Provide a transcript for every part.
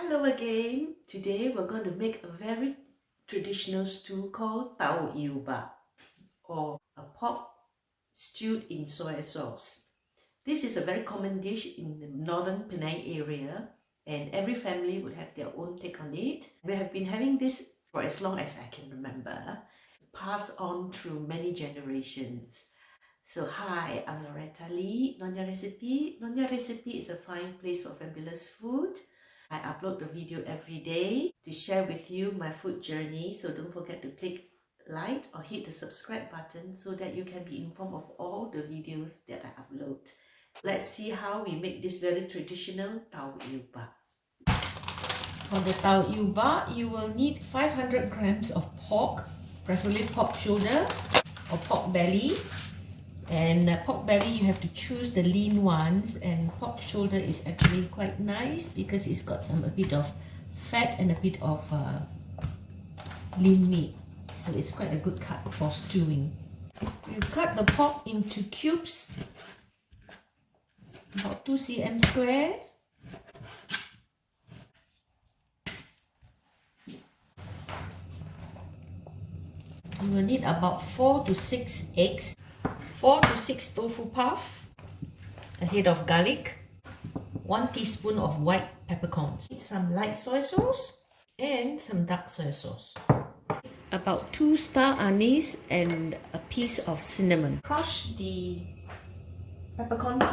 Hello again. Today we're going to make a very traditional stew called Ewe Bak, or a pork stewed in soy sauce. This is a very common dish in the northern Penang area, and every family would have their own take on it. We have been having this for as long as I can remember, passed on through many generations. So hi, I'm Loretta Lee, Nonya Recipe. Nonya Recipe is a fine place for fabulous food. I upload the video every day to share with you my food journey, so don't forget to click like or hit the subscribe button so that you can be informed of all the videos that I upload. Let's see how we make this very traditional Ewe Bak. For the Ewe Bak, you will need 500 grams of pork, preferably pork shoulder or pork belly. And pork belly, you have to choose the lean ones, and pork shoulder is actually quite nice because it's got a bit of fat and a bit of lean meat, so it's quite a good cut for stewing. You cut the pork into cubes about 2 cm square. You will need about 4 to 6 eggs, 4 to 6 tofu puff, a head of garlic, 1 teaspoon of white peppercorns, some light soy sauce and some dark soy sauce, about 2 star anise and a piece of cinnamon. Crush the peppercorns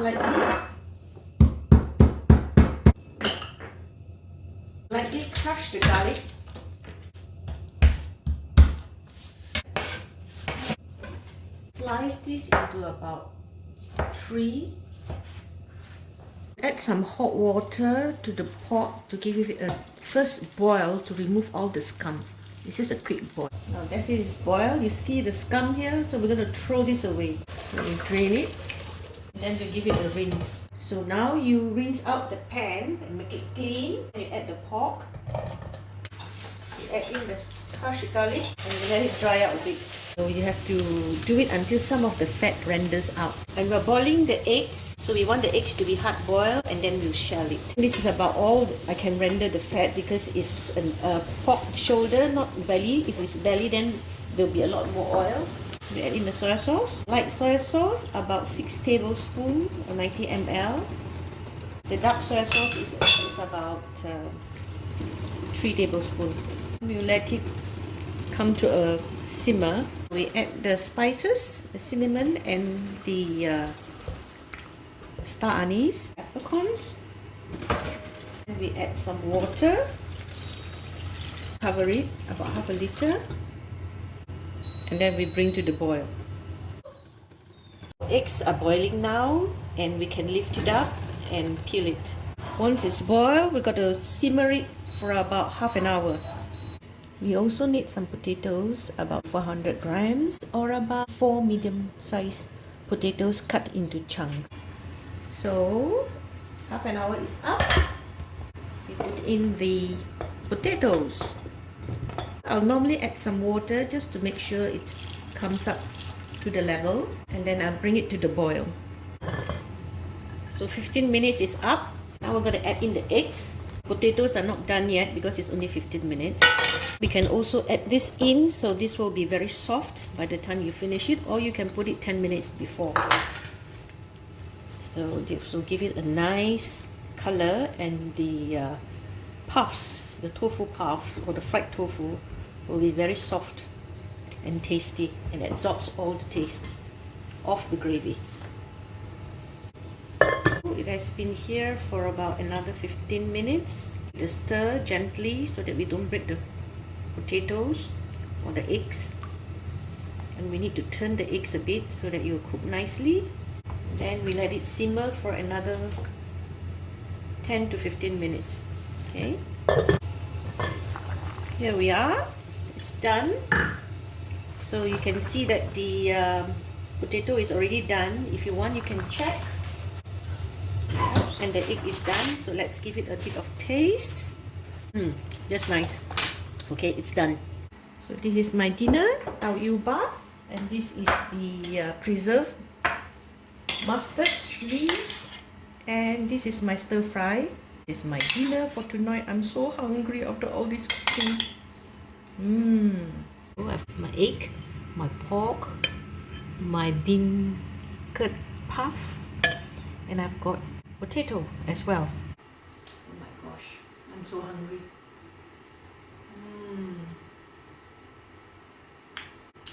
lightly crush the garlic. Slice this into about 3. Add some hot water to the pot to give it a first boil to remove all the scum. It's just a quick boil. Now that is boiled, you see the scum here, so we're going to throw this away. So we drain it, and then we give it a rinse. So now you rinse out the pan and make it clean. And you add the pork. You add in the crushed garlic and you let it dry out a bit. So you have to do it until some of the fat renders out. And we're boiling the eggs, so we want the eggs to be hard boiled, and then we'll shell it. This is about all I can render the fat because it's a pork shoulder, not belly. If it's belly, then there'll be a lot more oil. We add in the soy sauce. Light soy sauce, about 6 tablespoons or 90 ml. The dark soy sauce is about 3 tablespoons. You let it come to a simmer. We add the spices, the cinnamon and the star anise, peppercorns. And we add some water. Cover it about half a liter. And then we bring to the boil. Eggs are boiling now, and we can lift it up and peel it. Once it's boiled, we got to simmer it for about half an hour. We also need some potatoes, about 400 grams or about 4 medium-sized potatoes cut into chunks. So, half an hour is up. We put in the potatoes. I'll normally add some water just to make sure it comes up to the level, and then I'll bring it to the boil. So 15 minutes is up. Now we're going to add in the eggs. Potatoes are not done yet because it's only 15 minutes. We can also add this in, so this will be very soft by the time you finish it, or you can put it 10 minutes before. So this will give it a nice color, and the puffs, the tofu puffs or the fried tofu, will be very soft and tasty and absorbs all the taste of the gravy. It has been here for about another 15 minutes. Just stir gently so that we don't break the potatoes or the eggs. And we need to turn the eggs a bit so that it will cook nicely. Then we let it simmer for another 10 to 15 minutes. Okay. Here we are. It's done. So you can see that the potato is already done. If you want, you can check. And the egg is done, so let's give it a bit of taste. Just nice. Okay, it's done. So this is my dinner, Ewe Bak, and this is the preserved mustard leaves, and this is my stir fry. This is my dinner for tonight. I'm so hungry after all this cooking. Oh, I've got my egg, my pork, my bean curd puff, and I've got potato as well. Oh my gosh, I'm so hungry.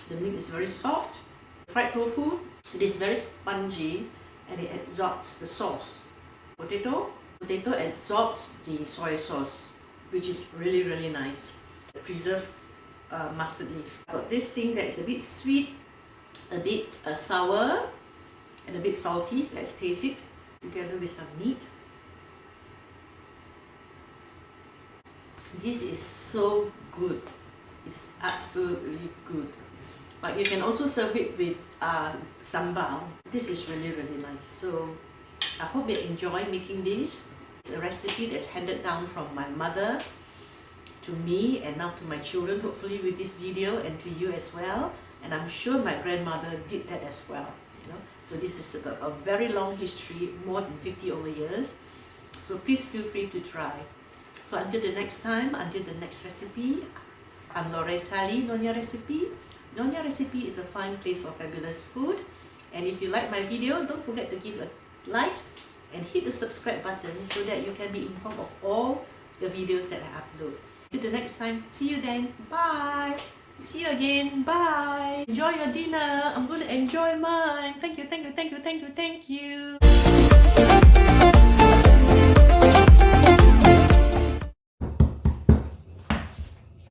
The meat is very soft. Fried tofu, it is very spongy and it absorbs the sauce. Potato absorbs the soy sauce, which is really, really nice. Preserved mustard leaf. I've got this thing that is a bit sweet, a bit sour, and a bit salty. Let's taste it together with some meat. This is so good. It's absolutely good. But you can also serve it with sambal. This is really, really nice. So I hope you enjoy making this. It's a recipe that's handed down from my mother to me and now to my children, hopefully with this video, and to you as well. And I'm sure my grandmother did that as well. So this is a very long history, more than 50 over years. So please feel free to try. So until the next time, until the next recipe, I'm Loretta Lee, Nyonya Recipe. Nyonya Recipe is a fine place for fabulous food. And if you like my video, don't forget to give a like and hit the subscribe button so that you can be informed of all the videos that I upload. Till the next time, see you then. Bye. See you again. Bye. Enjoy your dinner. I'm going to enjoy mine. Thank you, thank you, thank you, thank you, thank you.